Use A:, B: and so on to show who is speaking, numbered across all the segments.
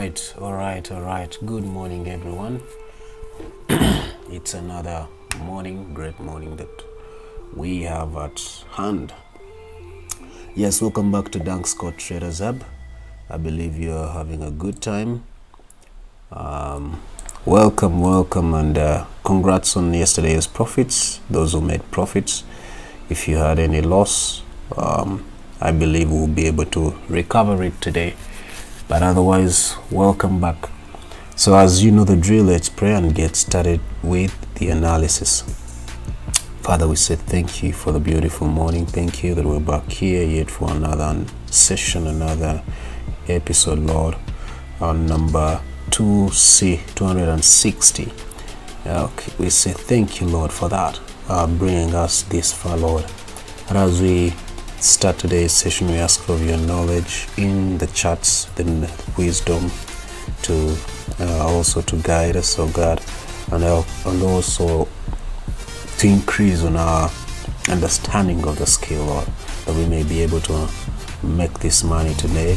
A: All right. Good morning, everyone. It's another morning, great morning that we have at hand. Yes, welcome back to Dank Scott Traders Hub. I believe you're having a good time. Welcome, and congrats on yesterday's profits. Those who made profits. If you had any loss, I believe we'll be able to recover it today. But otherwise, welcome back. So as you know the drill, let's pray and get started with the analysis. Father, we say thank you for the beautiful morning. Thank you that we're back here yet for another session, another episode, Lord, on number 260. Okay, we say thank you, Lord, for that, bringing us this far, Lord. And as we start today's session, we ask of your knowledge in the charts, the wisdom to also to guide us, oh God, and also to increase on our understanding of the skill, Lord, that we may be able to make this money today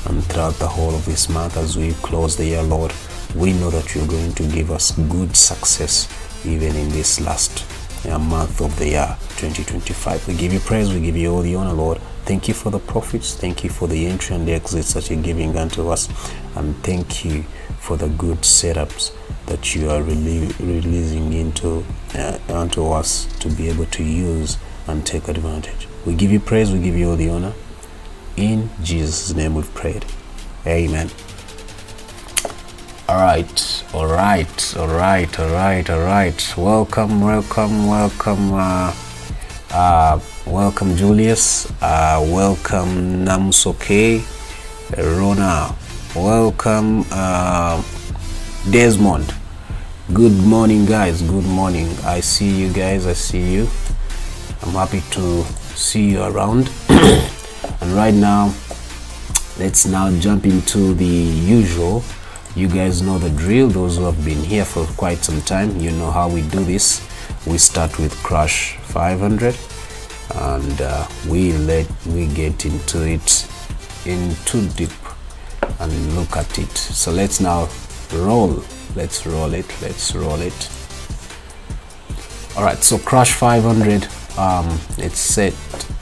A: and throughout the whole of this month as we close the year, Lord. We know that you're going to give us good success even in this last month of the year 2025. We give you praise, we give you all the honor, Lord. Thank you for the profits, thank you for the entry and the exits that you're giving unto us, and thank you for the good setups that you are releasing into unto us to be able to use and take advantage. We give you praise, we give you all the honor. In Jesus' name we've prayed. Amen. All right. Welcome Julius. Welcome Namsoke, Rona. Welcome Desmond. Good morning, guys. Good morning. I see you guys. I see you. I'm happy to see you around. And right now, let's now jump into the usual. You guys know the drill. Those who have been here for quite some time, you know how we do this. We start with crush 500, and we get into it in too deep and look at it. So let's now roll. Let's roll it. All right. So crush 500. It's set.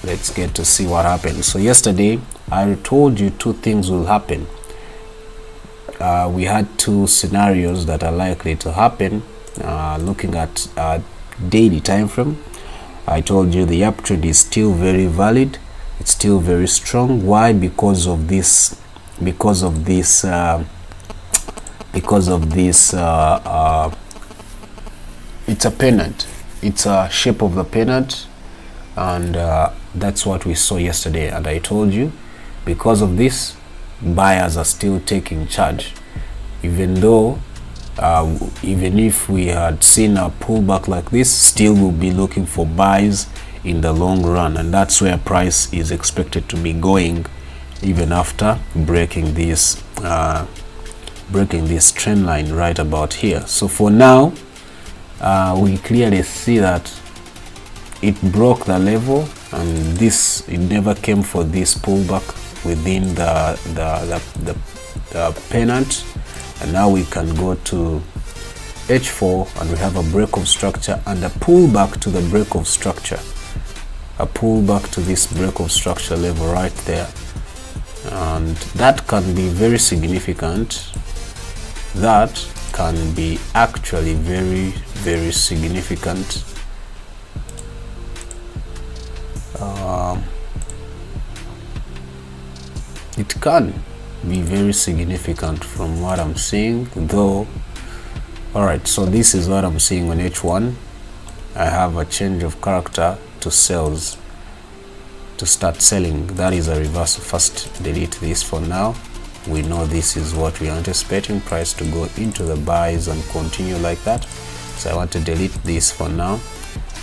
A: Let's get to see what happens. So yesterday I told you two things will happen. We had two scenarios that are likely to happen. Looking at daily time frame, I told you the uptrend is still very valid. It's still very strong. Why? Because of this it's a pennant. It's a shape of the pennant, and that's what we saw yesterday. And I told you, because of this, buyers are still taking charge, even though even if we had seen a pullback like this, still we'll be looking for buys in the long run, and that's where price is expected to be going even after breaking this trend line right about here. So for now, we clearly see that it broke the level, and it never came for this pullback within the pennant. And now we can go to H4, and we have a break of structure and a pullback to the break of structure, a pullback to this break of structure level right there, and that can be very significant. That can be actually very, very significant. It can be very significant from what I'm seeing, though. All right, so this is what I'm seeing on H1. I have a change of character to sales, to start selling. That is a reversal. First delete this for now. We know this is what we are anticipating, price to go into the buys and continue like that. So I want to delete this for now.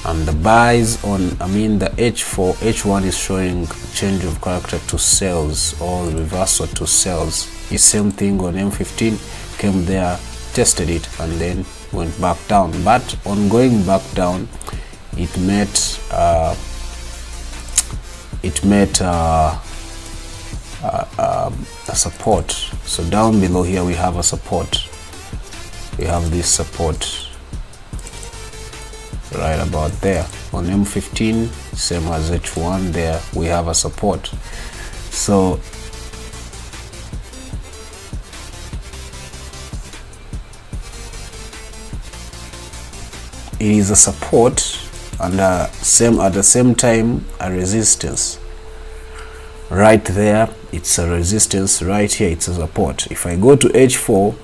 A: And the buys on, the H1 is showing change of character to sales, or reversal to sales. The same thing on M15, came there, tested it, and then went back down. But on going back down, it met a support. So down below here we have a support. We have this support right about there on M15, same as H1. There we have a support. So it is a support and at the same time a resistance. Right there it's a resistance, right here it's a support. If I go to H4,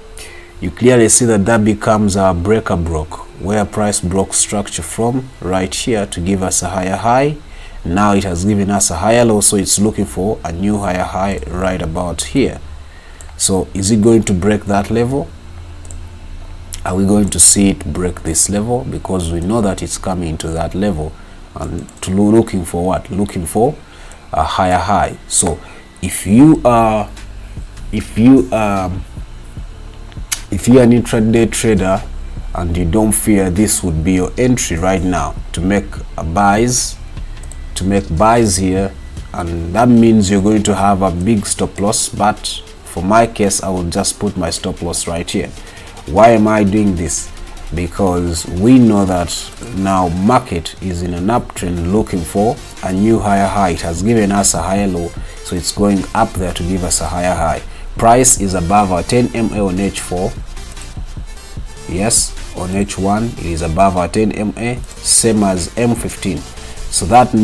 A: you clearly see that that becomes a breaker broke, where price broke structure from right here to give us a higher high. Now it has given us a higher low, so it's looking for a new higher high right about here. So is it going to break that level? Are we going to see it break this level? Because we know that it's coming to that level, and to looking for what? Looking for a higher high. So if you are an intraday trader and you don't fear, this would be your entry right now to make buys here, and that means you're going to have a big stop loss. But for my case, I will just put my stop loss right here. Why am I doing this? Because we know that now market is in an uptrend looking for a new higher high. It has given us a higher low, so it's going up there to give us a higher high. Price is above our 10 MA on H4. Yes, on H1 it is above our 10 MA, same as M15. So that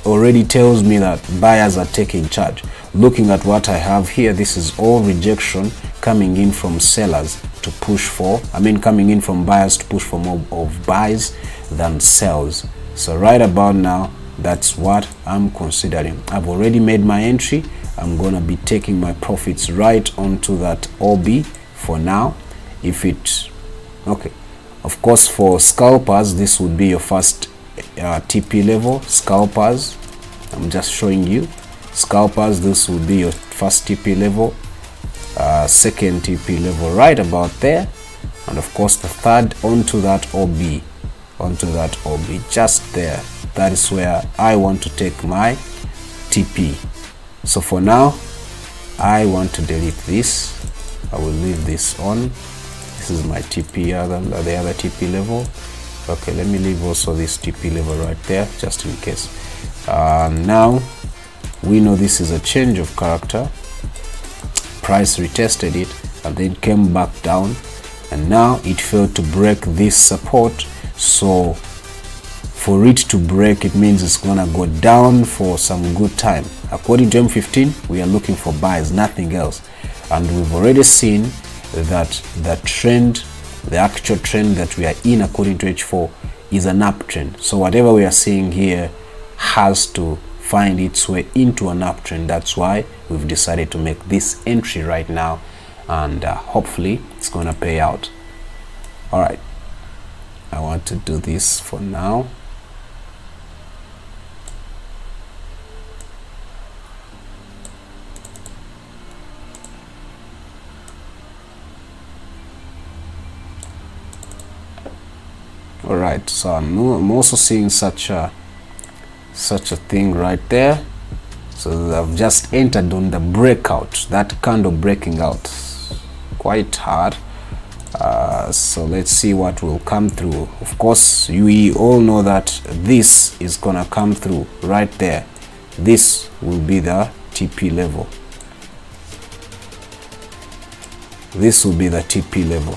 A: already tells me that buyers are taking charge. Looking at what I have here, this is all rejection coming in from sellers to push for, coming in from buyers to push for more of buys than sells. So right about now, that's what I'm considering. I've already made my entry. I'm gonna be taking my profits right onto that OB for now. If it okay, of course, for scalpers this would be your first TP level. Scalpers, I'm just showing you. Scalpers, this would be your first TP level, second TP level right about there, and of course the third onto that OB, just there. That is where I want to take my TP. So for now, I want to delete this. I will leave this on. This is my TP, the other TP level. Okay, let me leave also this TP level right there, just in case. Now we know this is a change of character. Price retested it and then came back down, and now it failed to break this support. So for it to break, it means it's gonna go down for some good time. According to M15, we are looking for buys, nothing else. And we've already seen that the trend, the actual trend that we are in according to H4 is an uptrend. So whatever we are seeing here has to find its way into an uptrend. That's why we've decided to make this entry right now, and hopefully it's gonna pay out. All right, I want to do this for now. All right, so I'm also seeing such a thing right there. So I've just entered on the breakout, that candle breaking out, quite hard. So let's see what will come through. Of course, we all know that this is gonna come through right there. This will be the TP level. This will be the TP level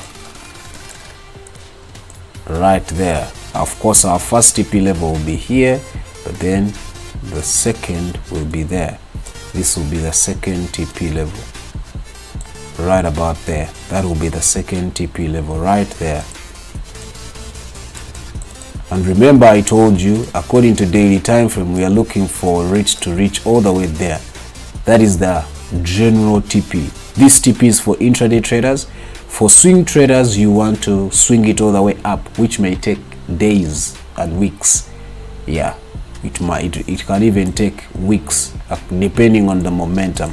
A: right there. Of course, our first TP level will be here, but then the second will be there. This will be the second TP level right about there. That will be the second TP level right there. And remember, I told you, according to daily time frame, we are looking for it to reach all the way there. That is the general TP. This TP is for intraday traders. For swing traders, you want to swing it all the way up, which may take days and weeks. Yeah, it can even take weeks, depending on the momentum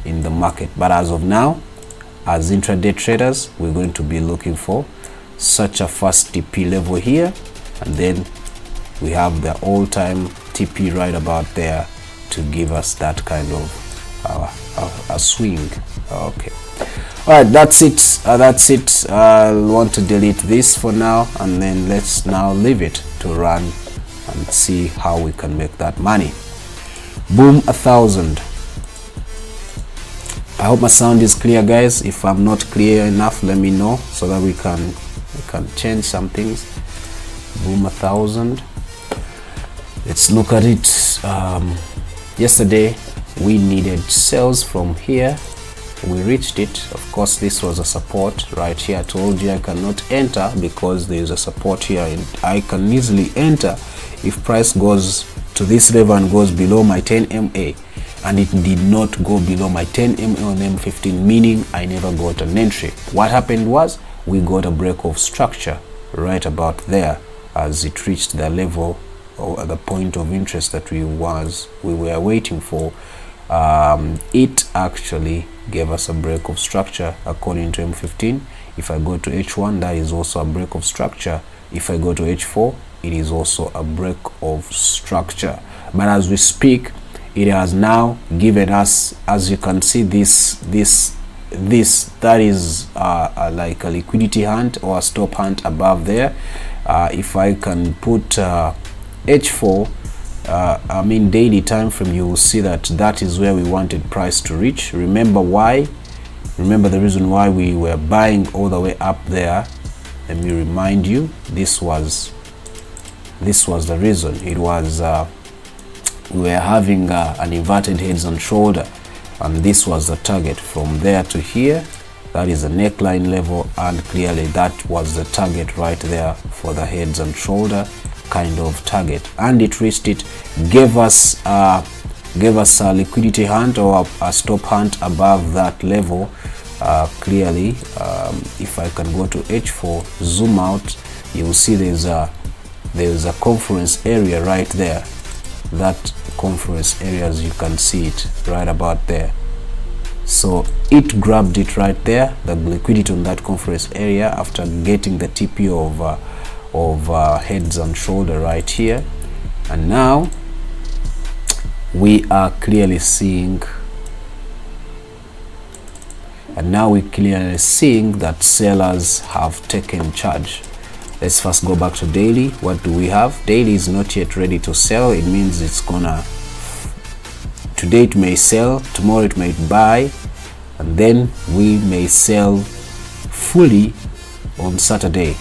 A: in the market. But as of now, as intraday traders, we're going to be looking for such a first TP level here, and then we have the all-time TP right about there to give us that kind of a swing. Okay, all right, that's it. I'll want to delete this for now, and then let's now leave it to run and see how we can make that money. Boom, 1,000. I hope my sound is clear, guys. If I'm not clear enough, let me know so that we can change some things. Boom, 1,000. Let's look at it. Yesterday we needed sales from here. We reached it. Of course, this was a support right here. I told you I cannot enter because there is a support here, and I can easily enter if price goes to this level and goes below my 10 MA, and it did not go below my 10 MA on M15, meaning I never got an entry. What happened was we got a break of structure right about there as it reached the level or the point of interest that we were waiting for. It actually gave us a break of structure according to M15. If I go to H1, that is also a break of structure. If I go to H4, it is also a break of structure. But as we speak, it has now given us, as you can see, this that is like a liquidity hunt or a stop hunt above there. If I can put H4, I mean daily time frame, you will see that is where we wanted price to reach. Remember why? Remember the reason why we were buying all the way up there. Let me remind you, this was the reason. It was we were having an inverted heads and shoulder, and this was the target from there to here. That is the neckline level, and clearly that was the target right there for the heads and shoulder kind of target, and it reached it. Gave us a liquidity hunt or a stop hunt above that level. Clearly, if I can go to H4, zoom out, you will see there's a conference area right there. That conference area, as you can see it right about there. So it grabbed it right there, the liquidity on that conference area, after getting the TP of heads and shoulder right here. And now we are clearly seeing, that sellers have taken charge. Let's first go back to daily. What do we have? Daily is not yet ready to sell. It means it's gonna, today it may sell, tomorrow it may buy, and then we may sell fully on Saturday.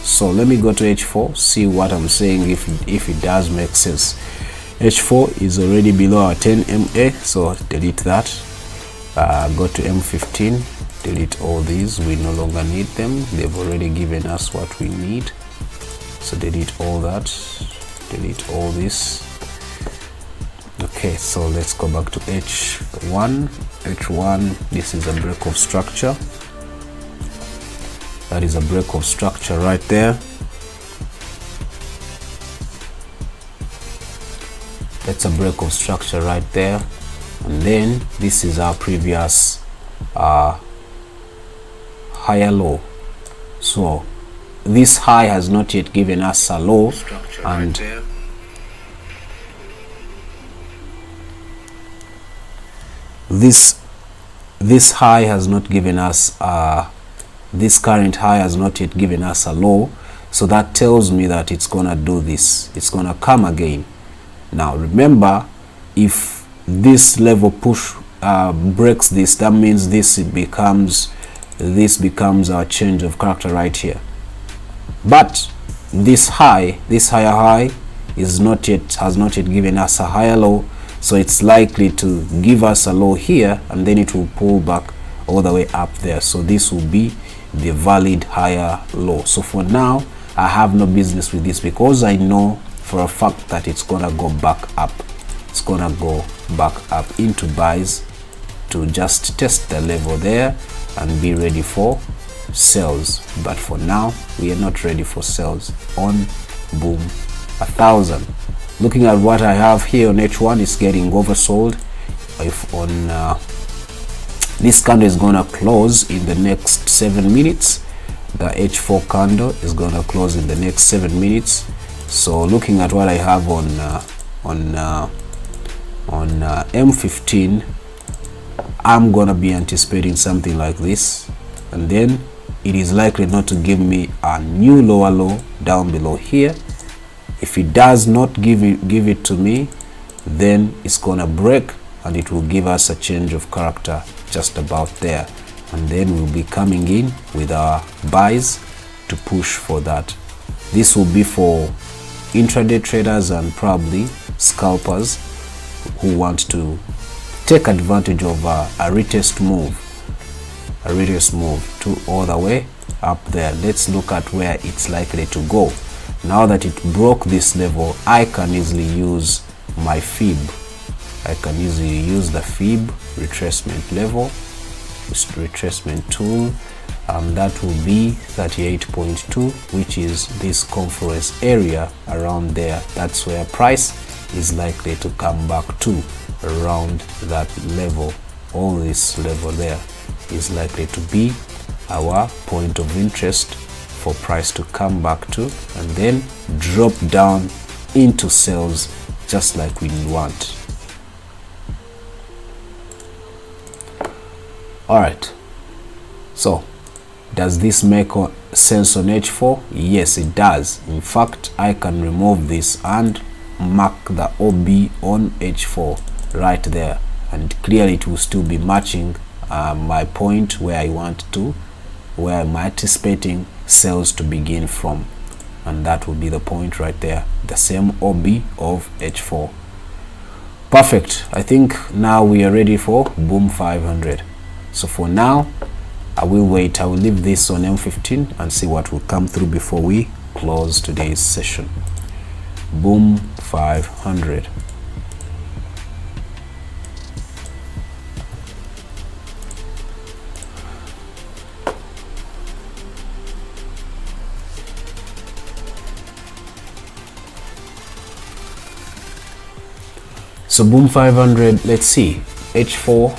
A: So let me go to H4, see what I'm saying, if it does make sense. H4 is already below our 10 MA, so delete that. Go to M15, delete all these, we no longer need them. They've already given us what we need, so delete all that, delete all this. Okay, so let's go back to H1. This is a break of structure. That is a break of structure right there. That's a break of structure right there. And then this is our previous higher low. So this high has not yet given us a low, and right, this high has not given us this current high has not yet given us a low. So that tells me that it's gonna do this, it's gonna come again. Now remember, if this level push breaks this, that means this becomes our change of character right here. But this higher high has not yet given us a higher low, so it's likely to give us a low here, and then it will pull back all the way up there. So this will be the valid higher low. So for now, I have no business with this, because I know for a fact that it's gonna go back up. It's gonna go back up into buys to just test the level there and be ready for sales. But for now, we are not ready for sales on boom 1,000. Looking at what I have here on H1, is getting oversold. If on this candle is gonna close in the next 7 minutes, the H4 candle is gonna close in the next 7 minutes. So looking at what I have on M15, I'm gonna be anticipating something like this, and then it is likely not to give me a new lower low down below here. If it does not give it to me, then it's gonna break and it will give us a change of character just about there, and then we'll be coming in with our buys to push for that. This will be for intraday traders and probably scalpers who want to take advantage of a retest move to all the way up there. Let's look at where it's likely to go. Now that it broke this level, I can easily use my fib. I can easily use the fib retracement level, retracement tool, and that will be 38.2, which is this conference area around there. That's where price is likely to come back to, around that level. All this level there is likely to be our point of interest for price to come back to, and then drop down into sales just like we want. All right, so does this make sense on H4? Yes, it does. In fact, I can remove this and mark the OB on H4 right there, and clearly it will still be matching my point where I want to, where I'm anticipating sales to begin from, and that will be the point right there, the same OB of H4. Perfect. I think now we are ready for boom 500. So for now, I will wait. I will leave this on M15 and see what will come through before we close today's session. Boom 500. So boom 500, let's see. H4,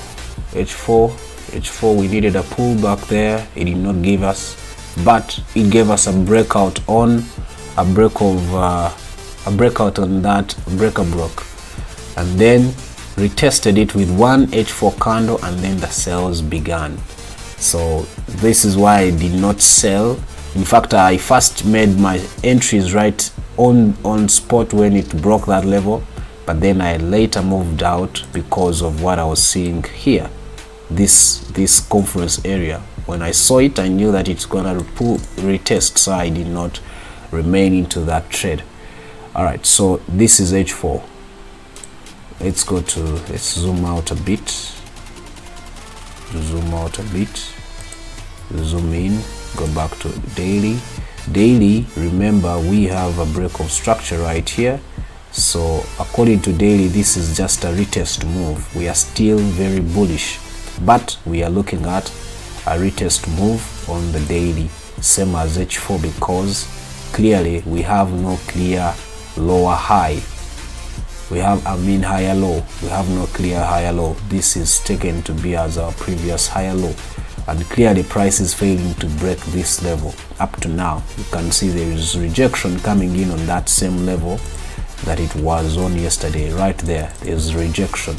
A: we needed a pullback there. It did not give us, but it gave us a breakout on a breakout on that breaker block, and then retested it with one H4 candle, and then the sales began. So this is why I did not sell. In fact, I first made my entries right on spot when it broke that level, but then I later moved out because of what I was seeing here, this conference area. When I saw it, I knew that it's gonna retest, so I did not remain into that trade. All right, so this is H4. Let's zoom out a bit, zoom in, go back to daily. Remember, we have a break of structure right here. So according to daily, this is just a retest move. We are still very bullish, but we are looking at a retest move on the daily, same as H4, because clearly we have no clear lower high. We have higher low. We have no clear higher low. This is taken to be as our previous higher low, and clearly price is failing to break this level. Up to now, you can see there is rejection coming in on that same level that it was on yesterday. Right there, there's rejection.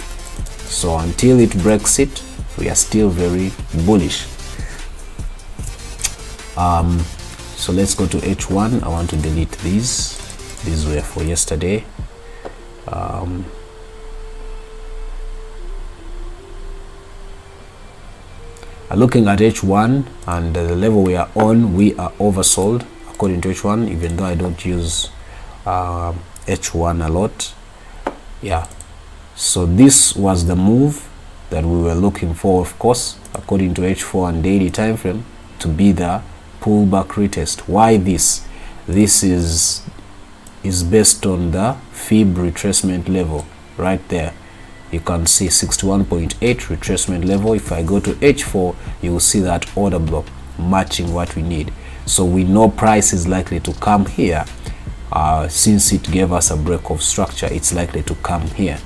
A: So until it breaks it, we are still very bullish. So let's go to H1. I want to delete these were for yesterday. Looking at H1 and the level we are on, we are oversold according to H1, even though I don't use H1 a lot. Yeah, so this was the move that we were looking for, of course, according to H4 and daily time frame, to be the pullback retest. Why this? This is based on the fib retracement level right there. You can see 61.8 retracement level. If I go to H4, you will see that order block matching what we need. So we know price is likely to come here. Since it gave us a break of structure, it's likely to come here.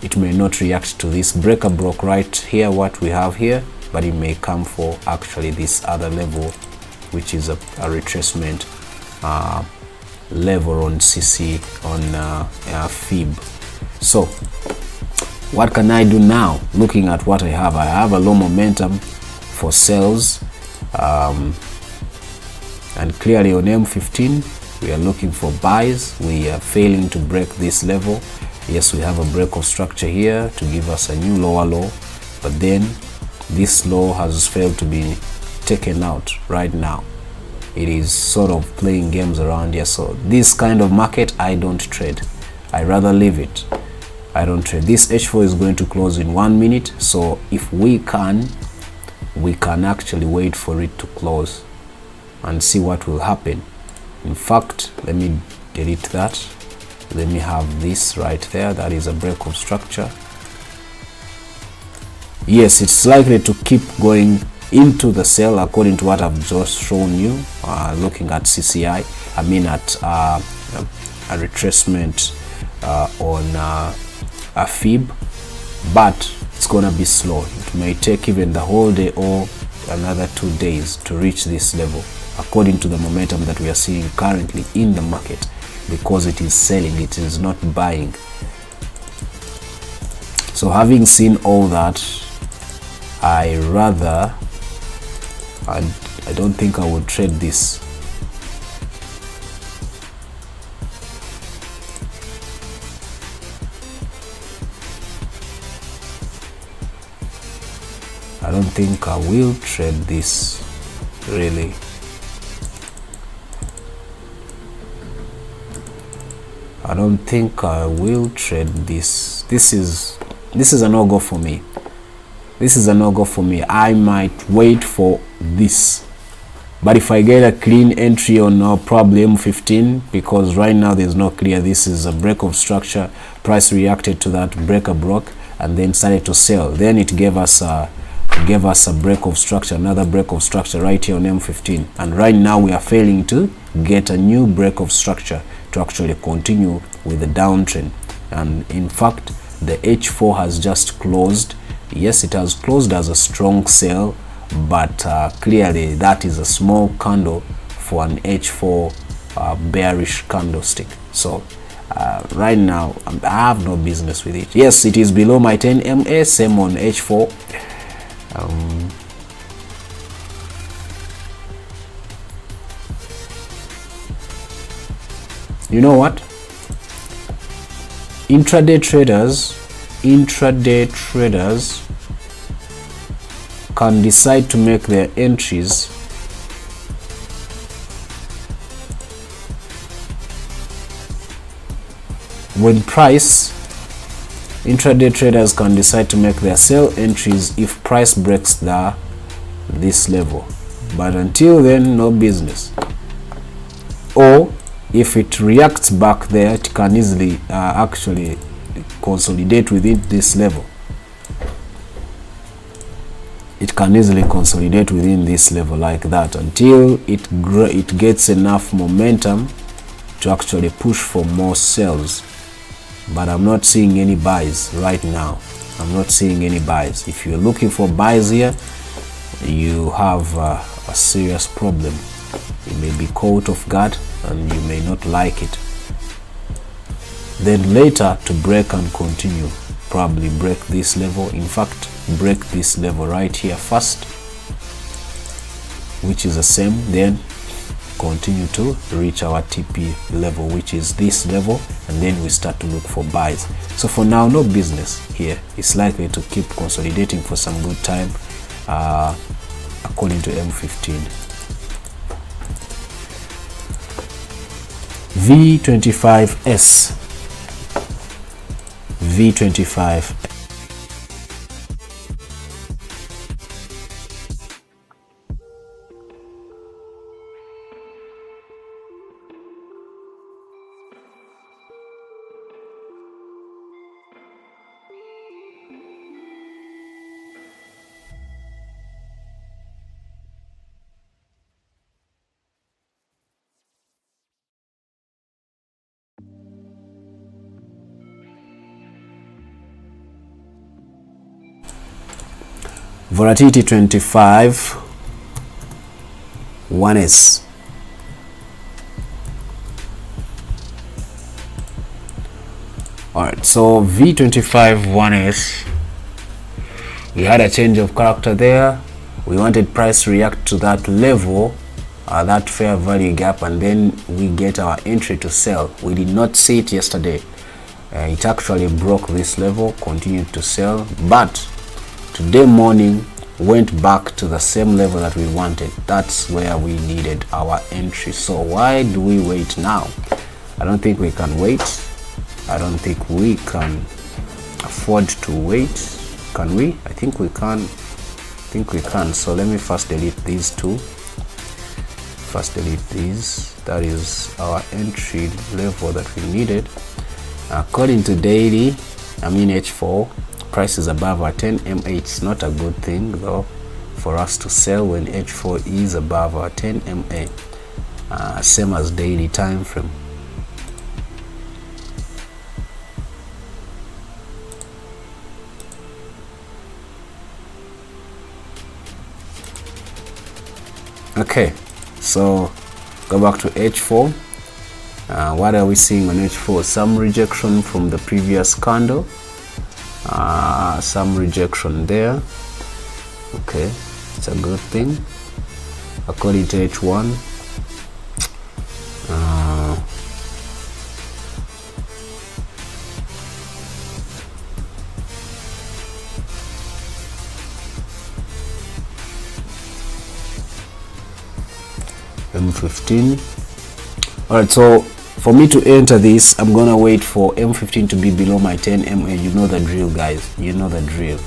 A: It may not react to this breaker block right here, what we have here, but it may come for actually this other level, which is a retracement level on CC, on fib. So What can I do now? Looking at what I have a low momentum for sales, and clearly on M15 we are looking for buys. We are failing to break this level. Yes, we have a break of structure here to give us a new lower low, but then this low has failed to be taken out right now. It is sort of playing games around here. So this kind of market I don't trade. I rather leave it. I don't trade. This H4 is going to close in 1 minute, so if we can actually wait for it to close and see what will happen. In fact, let me delete that. Let me have this right there. That is a break of structure. Yes, it's likely to keep going into the sell according to what I've just shown you, looking at CCI. I mean at a retracement on a fib, but it's gonna be slow. It may take even the whole day or another 2 days to reach this level according to the momentum that we are seeing currently in the market, because it is selling, it is not buying. So having seen all that, I don't think I would trade this. I don't think I will trade this, really. I don't think I will trade this. This is a no-go for me. This is a no-go for me. I might wait for this, but if I get a clean entry on probably M15, because right now there's no clear, this is a break of structure, price reacted to that breaker broke and then started to sell, then it gave us a break of structure, another break of structure right here on M15, and right now we are failing to get a new break of structure to actually continue with the downtrend. And in fact, the H4 has just closed. Yes, it has closed as a strong sell, but clearly that is a small candle for an H4 bearish candlestick. So right now I have no business with it. Yes, it is below my 10 MA, same on H4. You know what? Intraday traders can decide to make their entries when price. Intraday traders can decide to make their sell entries if price breaks this level, but until then, no business. Or if it reacts back there, it can easily actually consolidate within this level. It can easily consolidate within this level like that until it gets enough momentum to actually push for more sells. But I'm not seeing any buys right now. I'm not seeing any buys. If you're looking for buys here, you have a serious problem. You may be caught off guard and you may not like it. Then later to break and continue, probably break this level. In fact, break this level right here first, which is the same, then continue to reach our TP level, which is this level, and then we start to look for buys. So for now, no business here. It's likely to keep consolidating for some good time, according to M15. V25S. V25. Volatility 25, 1S. All right, so V25 1S, we had a change of character there. We wanted price to react to that level, that fair value gap, and then we get our entry to sell. We did not see it yesterday. It actually broke this level, continued to sell, but today morning went back to the same level that we wanted. That's where we needed our entry. So why do we wait now? I don't think we can wait. I don't think we can afford to wait. Can we? I think we can. So let me first delete these two. Delete these. That is our entry level that we needed. According to daily, H4, price is above our 10 MA. It's not a good thing though for us to sell when H4 is above our 10 MA. Same as daily time frame. Okay, so go back to H4. What are we seeing on H4? Some rejection from the previous candle, some rejection there. Okay, it's a good thing. According to H1, M15. All right, so for me to enter this, I'm gonna wait for M15 to be below my 10 MA. You know the drill, guys, you know the drill.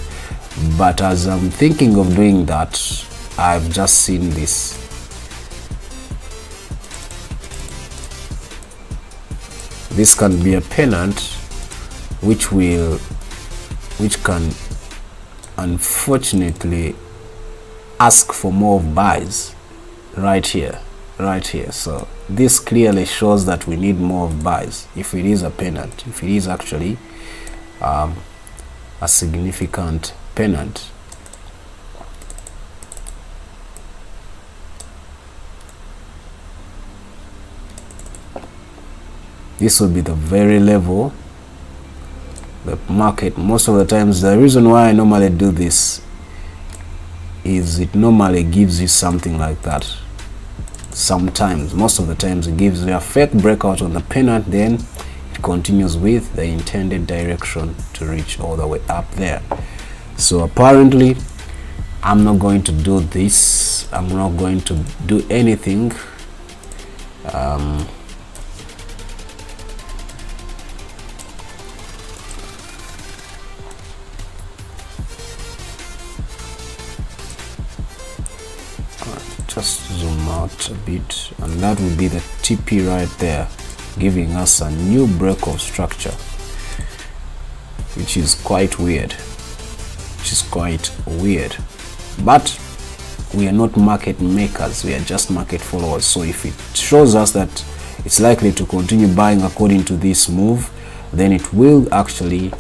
A: But as I'm thinking of doing that, I've just seen this. This can be a pennant which can unfortunately ask for more buys right here. So this clearly shows that we need more of buys if it is a pennant, if it is actually a significant pennant. This will be the very level the market, most of the times, the reason why I normally do this is it normally gives you something like that. Sometimes, most of the times, it gives you a fake breakout on the pennant, then it continues with the intended direction to reach all the way up there. So apparently I'm not going to do this. I'm not going to do anything. Just zoom out a bit, and that will be the TP right there, giving us a new break of structure, which is quite weird. But we are not market makers, we are just market followers. So if it shows us that it's likely to continue buying according to this move, then we will actually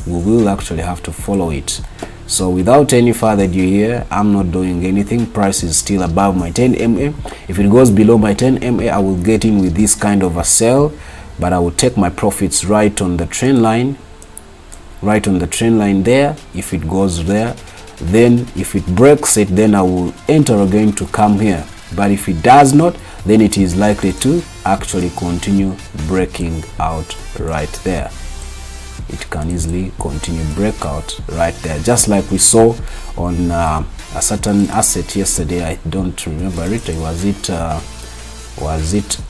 A: have to follow it. So without any further ado here, I'm not doing anything. Price is still above my 10 MA. If it goes below my 10 MA, I will get in with this kind of a sell, but I will take my profits right on the trend line, there. If it goes there, then if it breaks it, then I will enter again to come here. But if it does not, then it is likely to actually continue breaking out right there. It can easily continue breakout right there, just like we saw on a certain asset yesterday. I don't remember it. Was it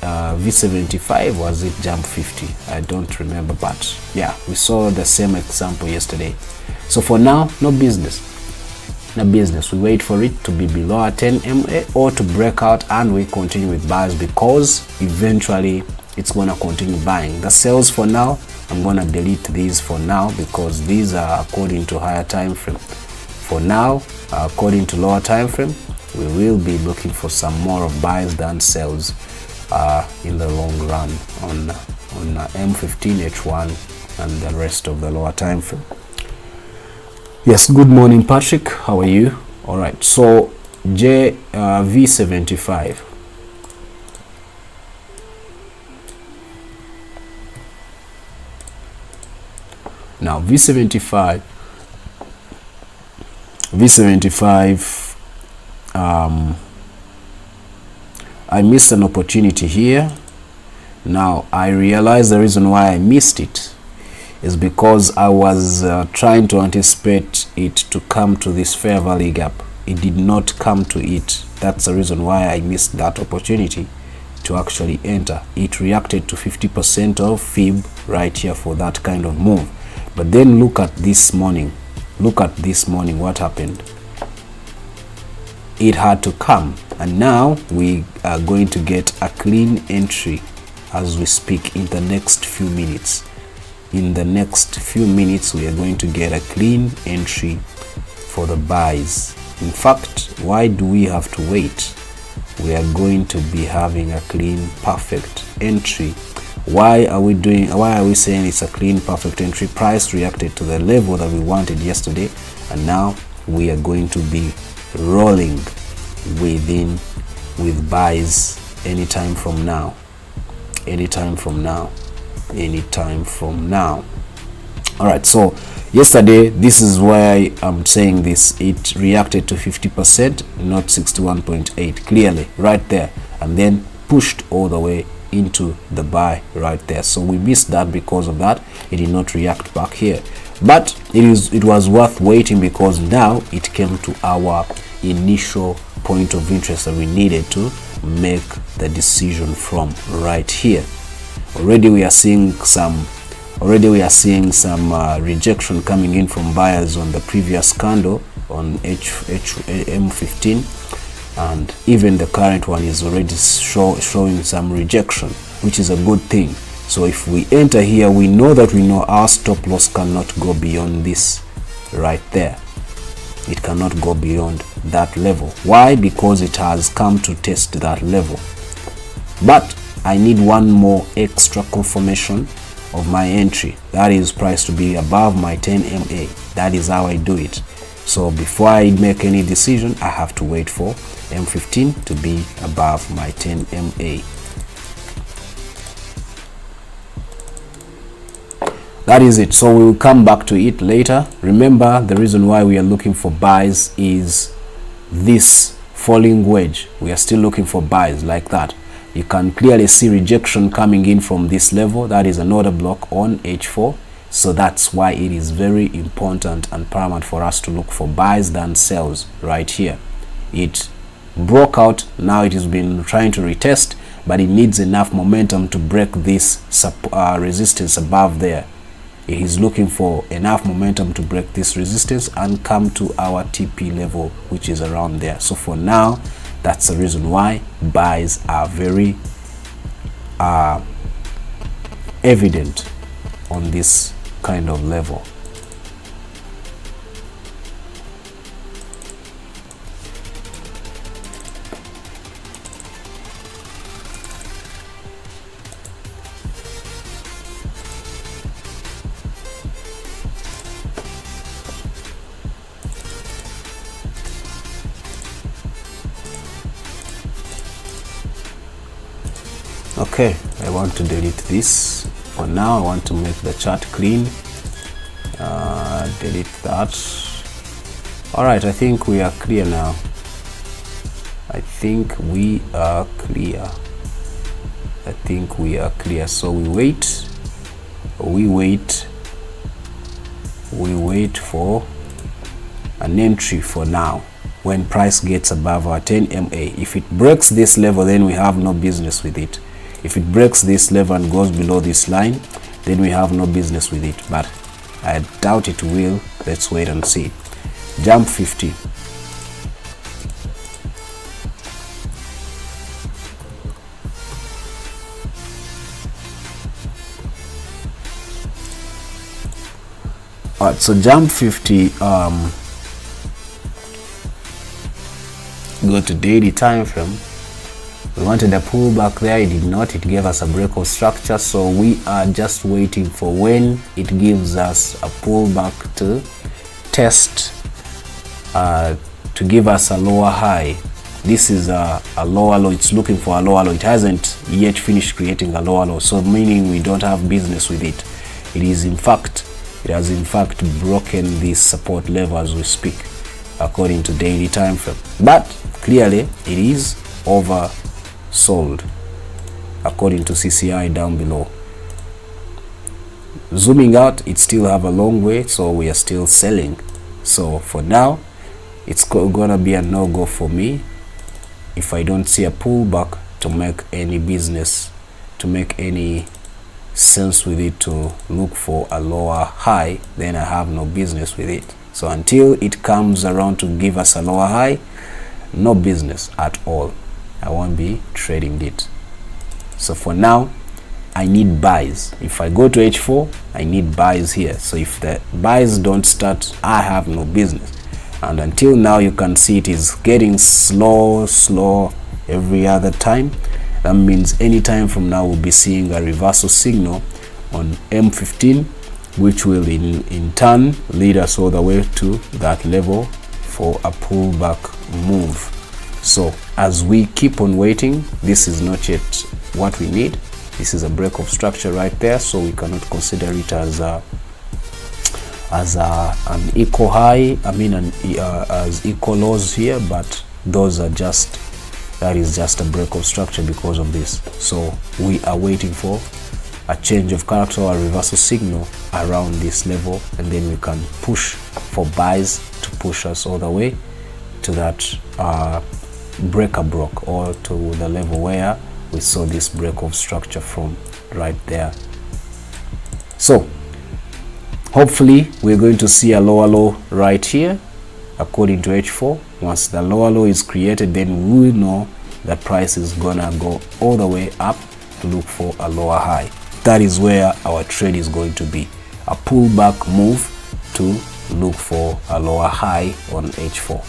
A: V75? Was it Jump 50? I don't remember, but yeah, we saw the same example yesterday. So for now, no business. We wait for it to be below our 10 MA or to break out, and we continue with buys, because eventually it's going to continue buying. The sales for now, I'm going to delete these for now, because these are according to higher time frame. For now, according to lower time frame, we will be looking for some more of buys than sells in the long run on M15, H1, and the rest of the lower time frame. Yes, good morning, Patrick. How are you? All right, so V75. Now V75 I missed an opportunity here. Now I realize the reason why I missed it is because I was trying to anticipate it to come to this fair value gap. It did not come to it. That's the reason why I missed that opportunity to actually enter. It reacted to 50% of Fib right here for that kind of move. But then look at this morning. Look at this morning, what happened. It had to come, and now we are going to get a clean entry as we speak in the next few minutes. In the next few minutes we are going to get a clean entry for the buys. In fact, why do we have to wait? We are going to be having a clean perfect entry. Why are we saying it's a clean perfect entry? Price reacted to the level that we wanted yesterday, and now we are going to be rolling with buys anytime from now. All right, so yesterday, this is why I'm saying this, it reacted to 50%, not 61.8, clearly right there, and then pushed all the way into the buy right there. So we missed that. Because of that, it did not react back here, but it was worth waiting, because now it came to our initial point of interest that we needed to make the decision from right here. Already we are seeing some rejection coming in from buyers on the previous candle on M15, and even the current one is already showing some rejection, which is a good thing. So if we enter here, we know our stop loss cannot go beyond this right there. It cannot go beyond that level. Why? Because it has come to test that level. But I need one more extra confirmation of my entry. That is price to be above my 10 MA. That is how I do it. So before I make any decision, I have to wait for M15 to be above my 10 MA. That is it. So we will come back to it later. Remember, the reason why we are looking for buys is this falling wedge. We are still looking for buys like that. You can clearly see rejection coming in from this level. That is an order block on H4. So that's why it is very important and paramount for us to look for buys than sells right here. It broke out. Now it has been trying to retest, but it needs enough momentum to break this resistance above there. It is looking for enough momentum to break this resistance and come to our TP level, which is around there. So for now, that's the reason why buys are very evident on this kind of level. Okay, I want to delete this for now. I want to make the chart clean. Delete that. All right, I think we are clear now. I think we are clear. So we wait for an entry for now. When price gets above our 10 MA, if it breaks this level, then we have no business with it. If it breaks this level and goes below this line, then we have no business with it, but I doubt it will. Let's wait and see. Jump 50. All right, so jump 50, go to daily time frame. We wanted a pullback there, it did not. It gave us a breakout structure, so we are just waiting for when it gives us a pullback to test, to give us a lower high. This is a lower low. It's looking for a lower low. It hasn't yet finished creating a lower low, so meaning we don't have business with it. It is in fact It has in fact broken this support level as we speak, according to daily time frame. But clearly it is oversold according to CCI down below. Zooming out, it still have a long way, so we are still selling. So for now, it's gonna be a no-go for me if I don't see a pullback to make any business, to make any sense with it, to look for a lower high. Then I have no business with it. So until it comes around to give us a lower high, no business at all. I won't be trading it. So for now, I need buys. If I go to H4, I need buys here. So if the buys don't start, I have no business. And until now, you can see it is getting slow every other time. That means any time from now, we'll be seeing a reversal signal on M15, which will in turn lead us all the way to that level for a pullback move. So as we keep on waiting, this is not yet what we need. This is a break of structure right there, so we cannot consider it as an equal high, as equal lows here, but those are just, that is just a break of structure because of this. So we are waiting for a change of character or a reversal signal around this level, and then we can push for buys to push us all the way to that breaker block, or to the level where we saw this break of structure from right there. So hopefully we're going to see a lower low right here according to H4. Once the lower low is created, then we will know the price is gonna go all the way up to look for a lower high. That is where our trade is going to be, a pullback move to look for a lower high on H4.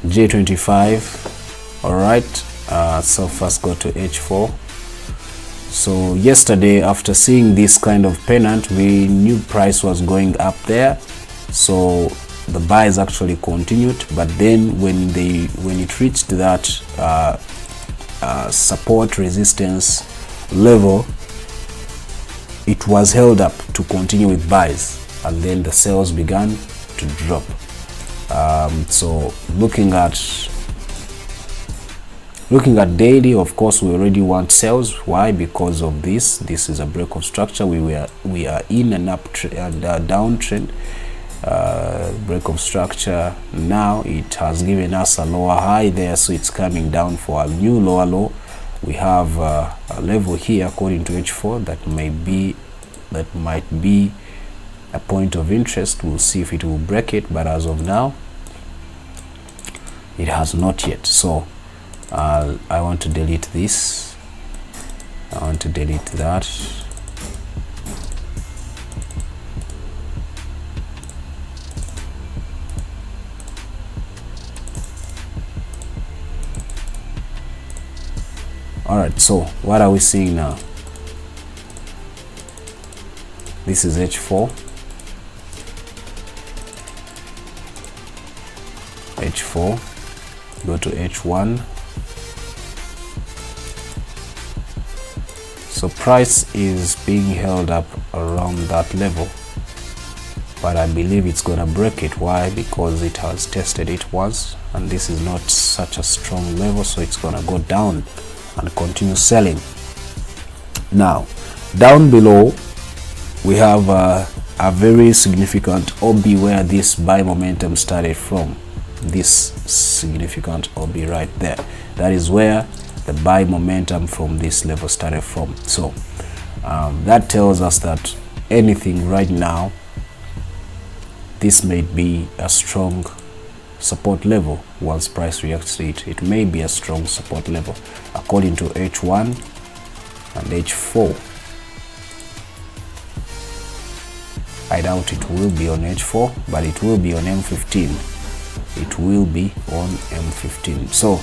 A: J25, all right. So first go to H4. So yesterday, after seeing this kind of pennant, we knew price was going up there, so the buys actually continued. But then when it reached that support resistance level, it was held up to continue with buys, and then the sales began to drop. So looking at daily, of course, we already want sales. Why? Because of this is a break of structure. We are in an downtrend, break of structure. Now it has given us a lower high there, so it's coming down for a new lower low. We have a level here according to H4 that might be a point of interest. We'll see if it will break it, but as of now it has not yet. So I want to delete this, I want to delete that. All right, so what are we seeing now? This is H4, go to H1. So price is being held up around that level, but I believe it's gonna break it. Why? Because it has tested it once, and this is not such a strong level, so it's gonna go down and continue selling. Now down below we have a very significant OB where this buy momentum started from. This significant OB right there, that is where the buy momentum from this level started from. So that tells us that anything right now, this may be a strong support level. Once price reacts to it, it may be a strong support level according to H1 and H4. I doubt it will be on H4, but it will be on M15. It will be on M15. So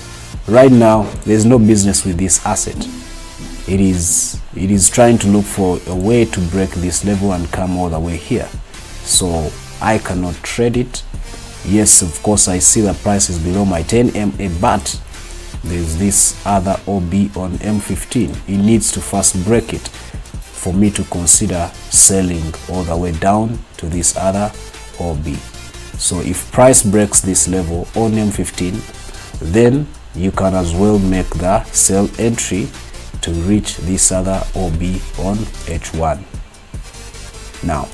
A: right now there's no business with this asset. It is trying to look for a way to break this level and come all the way here. So I cannot trade it. Yes, of course, I see the price is below my 10 MA, but there's this other OB on M15. It needs to first break it for me to consider selling all the way down to this other OB. So if price breaks this level on M15, then you can as well make the sell entry to reach this other OB on H1. Now,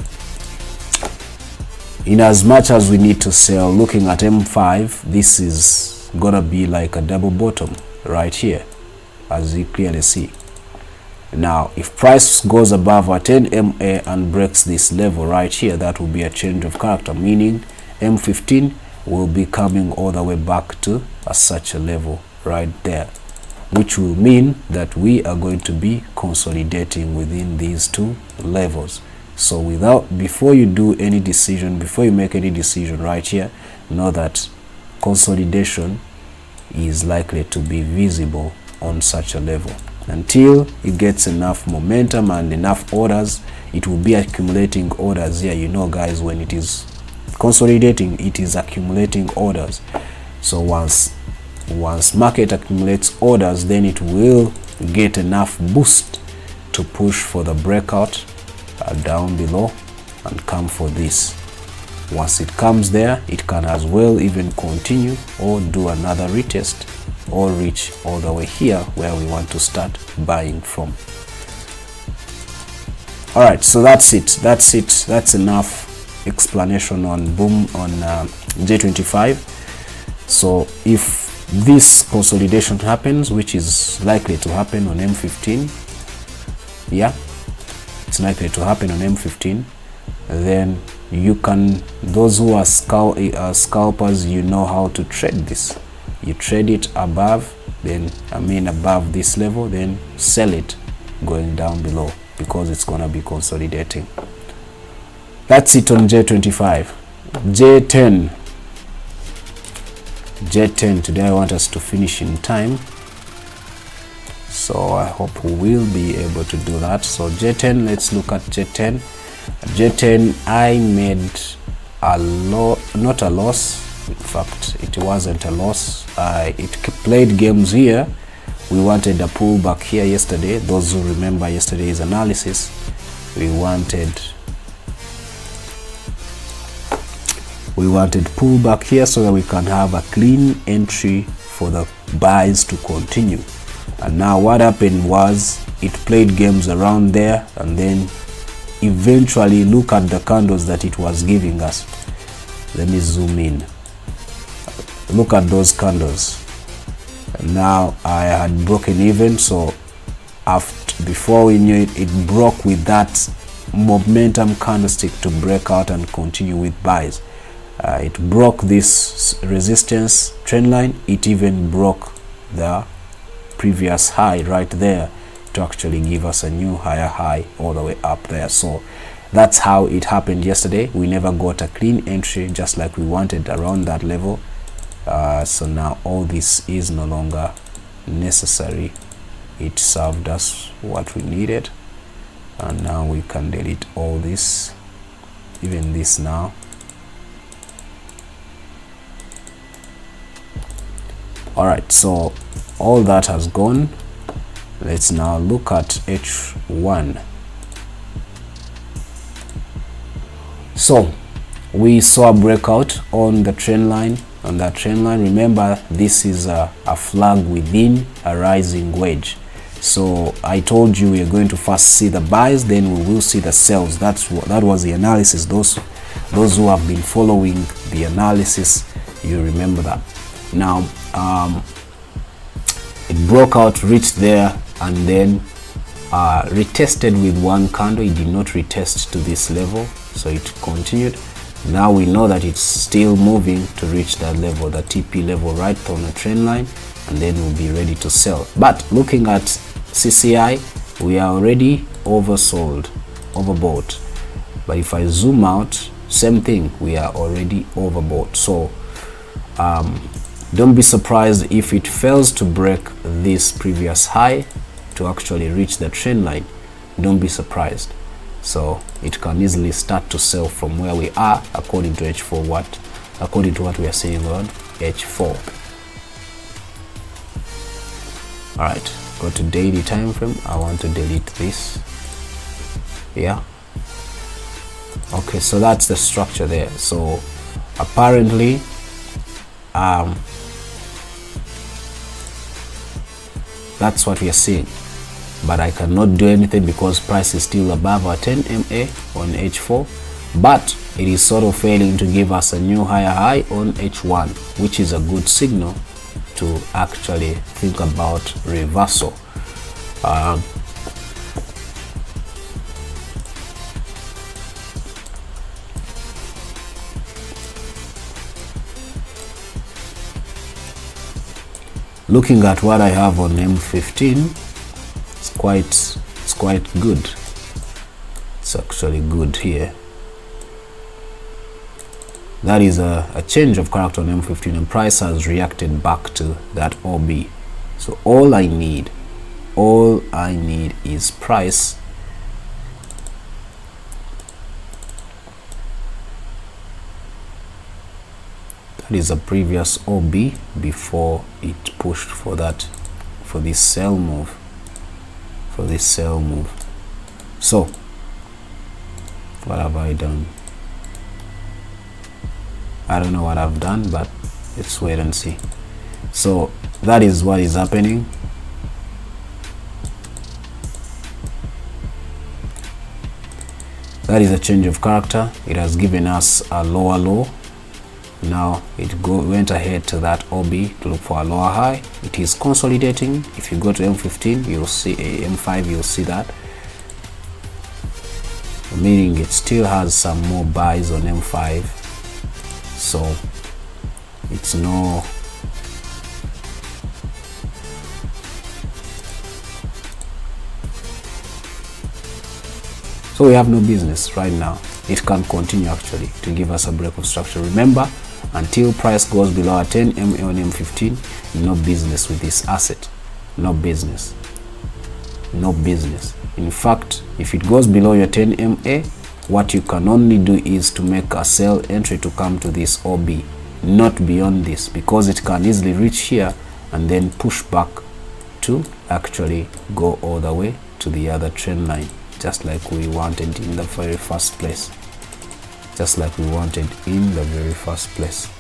A: in as much as we need to sell, looking at M5, this is gonna be like a double bottom right here, as you clearly see. Now, if price goes above our 10 MA and breaks this level right here, that will be a change of character, meaning M15 will be coming all the way back to such a level right there, which will mean that we are going to be consolidating within these two levels. So before you do any decision, before you make any decision right here, know that consolidation is likely to be visible on such a level. Until it gets enough momentum and enough orders, it will be accumulating orders here. You know, guys, when it is consolidating, it is accumulating orders. So once market accumulates orders, then it will get enough boost to push for the breakout down below and come for this. Once it comes there, it can as well even continue or do another retest or reach all the way here where we want to start buying from. All right, so that's enough explanation on J25. So if this consolidation happens, which is likely to happen on M15, yeah, it's likely to happen on M15, then you can, those who are scalpers, you know how to trade this. You trade it above, then above this level, then sell it going down below, because it's gonna be consolidating. That's it on J25. J10 today I want us to finish in time, so I hope we will be able to do that. So J10, let's look at J10. I made not a loss. In fact, it wasn't a loss. It played games here. We wanted a pullback here yesterday. Those who remember yesterday's analysis, we wanted pullback here so that we can have a clean entry for the buys to continue. And now what happened was it played games around there, and then eventually look at the candles that it was giving us. Let me zoom in. Look at those candles. And now I had broken even, so before we knew it, it broke with that momentum candlestick to break out and continue with buys. It broke this resistance trend line. It even broke the previous high right there to actually give us a new higher high all the way up there. So that's how it happened yesterday. We never got a clean entry just like we wanted around that level. So now all this is no longer necessary. It served us what we needed, and now we can delete all this, even this now. All right, so all that has gone. Let's now look at H1. So we saw a breakout on the trend line. On that trend line, remember, this is a flag within a rising wedge. So I told you we are going to first see the buys, then we will see the sells. That was the analysis. Those who have been following the analysis, you remember that. Now it broke out, reached there, and then retested with one candle. It did not retest to this level, so it continued. Now we know that it's still moving to reach that level, the TP level right on the trend line, and then we'll be ready to sell. But looking at CCI, we are already oversold, overbought. But if I zoom out, same thing, we are already overbought. So don't be surprised if it fails to break this previous high to actually reach the trend line. Don't be surprised. So it can easily start to sell from where we are according to H4 according to what we are seeing on H4. All right, go to daily time frame. I want to delete this. Yeah. Okay, so that's the structure there. So apparently that's what we are seeing, but I cannot do anything because price is still above our 10 MA on H4, but it is sort of failing to give us a new higher high on H1, which is a good signal to actually think about reversal. Looking at what I have on M15, it's quite good. It's actually good here. That is a change of character on M15, and price has reacted back to that OB. So all I need is price that is a previous OB before it pushed for this sell move. So what have I done? I don't know what I've done, but let's wait and see. So that is what is happening. That is a change of character. It has given us a lower low. Now it went ahead to that OB to look for a lower high. It is consolidating. If you go to M15, you'll see M5, you'll see that, meaning it still has some more buys on M5. So it's no so we have no business right now. It can continue actually to give us a break of structure. Remember, until price goes below 10 MA on M15, no business with this asset. No business. In fact, if it goes below your 10 MA, what you can only do is to make a sell entry to come to this OB, not beyond this, because it can easily reach here and then push back to actually go all the way to the other trend line, just like we wanted in the very first place.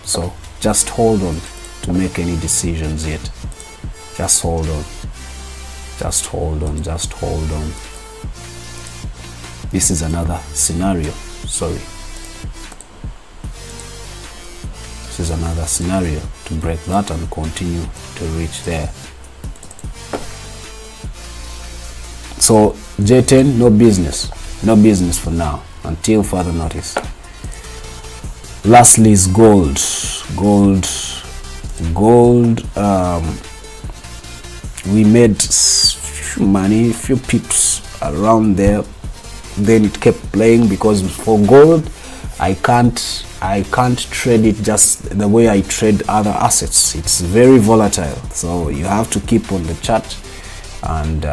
A: So just hold on to make any decisions yet. Just hold on. This is another scenario. This is another scenario to break that and continue to reach there. So J10, no business for now until further notice. Lastly is gold. We made money, few pips around there, then it kept playing, because for gold I can't trade it just the way I trade other assets. It's very volatile, so you have to keep on the chart and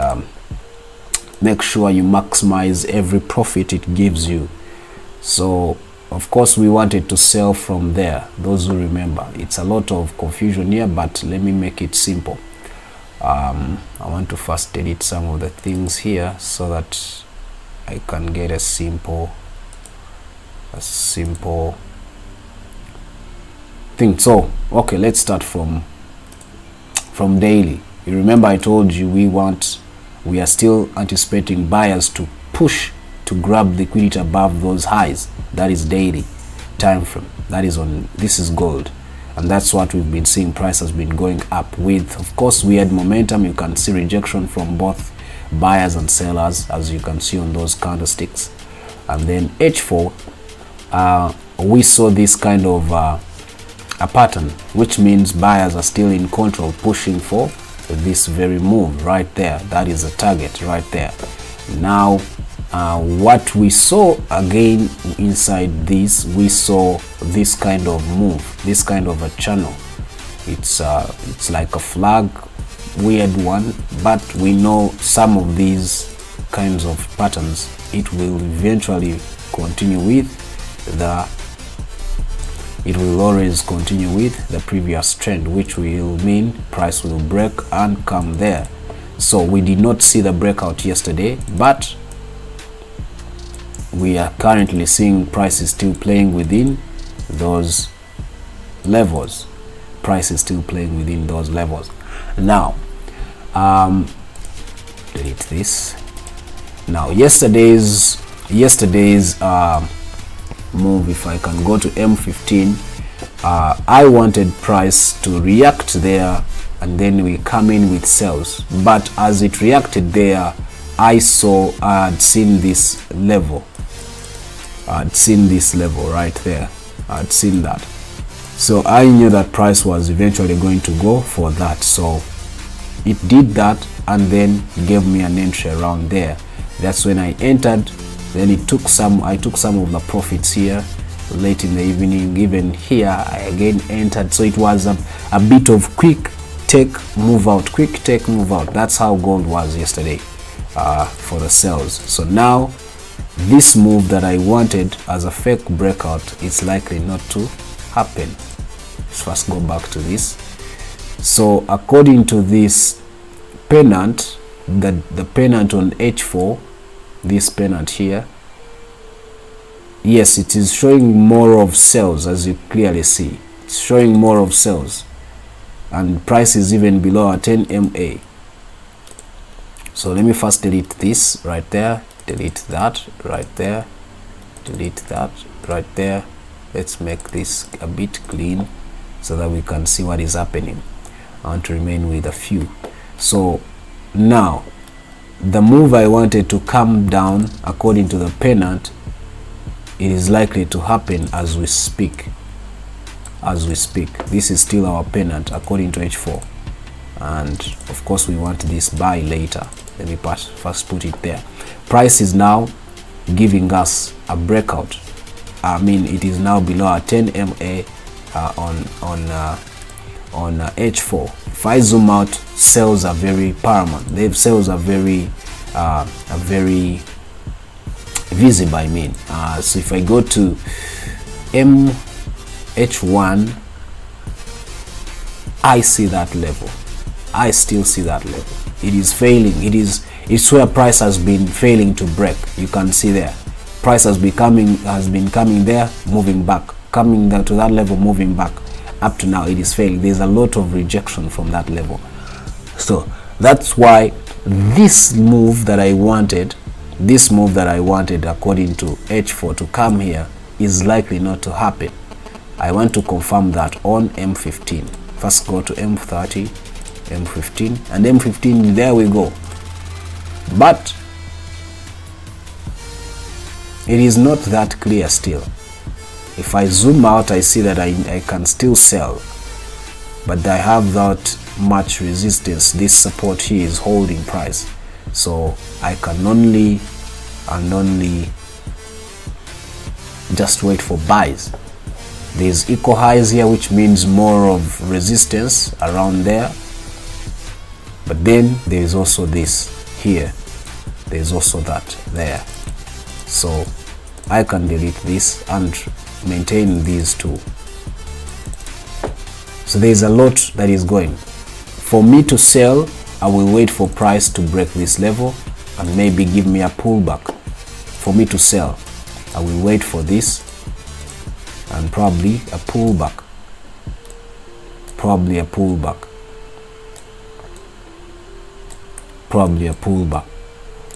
A: make sure you maximize every profit it gives you. So of course we wanted to sell from there. Those who remember, it's a lot of confusion here, but let me make it simple. I want to first delete some of the things here so that I can get a simple thing. So okay, let's start from daily. You remember I told you we are still anticipating buyers to push to grab liquidity above those highs. That is daily time frame. This is gold, and that's what we've been seeing. Price has been going up with, of course, weird momentum. You can see rejection from both buyers and sellers, as you can see on those candlesticks. And then H4, we saw this kind of a pattern, which means buyers are still in control, pushing for this very move right there. That is a target right there. Now what we saw again inside this, we saw this kind of move, this kind of a channel. It's like a flag, weird one, but we know some of these kinds of patterns it will eventually continue with it will always continue with the previous trend, which will mean price will break and come there. So we did not see the breakout yesterday, but we are currently seeing prices still playing within those levels. Price is still playing within those levels. Now delete this. Now yesterday's move, if I can go to M15, I wanted price to react there and then we come in with sells, but as it reacted there, I had seen this level. I'd seen this level right there. I'd seen that, so I knew that price was eventually going to go for that. So it did that and then gave me an entry around there. That's when I entered. Then I took some of the profits here late in the evening. Even here I again entered. So it was a bit of quick take, move out, quick take, move out. That's how gold was yesterday for the sales. So now this move that I wanted as a fake breakout is likely not to happen. Let's first go back to this. So according to this pennant, the pennant on H4, this pennant here, yes, it is showing more of sales, as you clearly see. It's showing more of sales and price is even below our 10 MA. So let me first delete this right there, delete that right there, delete that right there. Let's make this a bit clean so that we can see what is happening. I want to remain with a few. So now the move I wanted to come down according to the pennant, it is likely to happen as we speak. This is still our pennant according to H4, and of course we want this buy later. Let me first put it there. Price is now giving us a breakout. I mean, it is now below our 10 MA on H4. If I zoom out, sales are very paramount. The sales are very visible. I mean, so if I go to H1, I see that level. I still see that level. It is failing. It's where price has been failing to break. You can see there, price has been coming there, moving back, coming down to that level, moving back. Up to now it is failing. There's a lot of rejection from that level. So that's why this move that I wanted according to H4 to come here is likely not to happen. I want to confirm that on M15. First go to M30, M15, and M15, there we go. But it is not that clear still. If I zoom out, I see that I can still sell, but I have that much resistance. This support here is holding price, so I can only just wait for buys. There's equal highs here, which means more of resistance around there, but then there is also this here, there's also that there. So I can delete this and maintain these two. So there's a lot that is going. For me to sell, I will wait for price to break this level and maybe give me a pullback. For me to sell, I will wait for this and probably a pullback. Probably a pullback.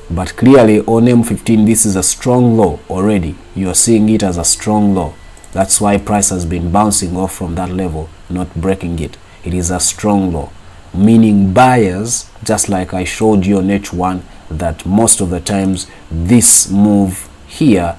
A: But clearly on M15, this is a strong low already. You are seeing it as a strong low. That's why price has been bouncing off from that level, not breaking it. It is a strong low, meaning buyers, just like I showed you on H1, that most of the times this move here,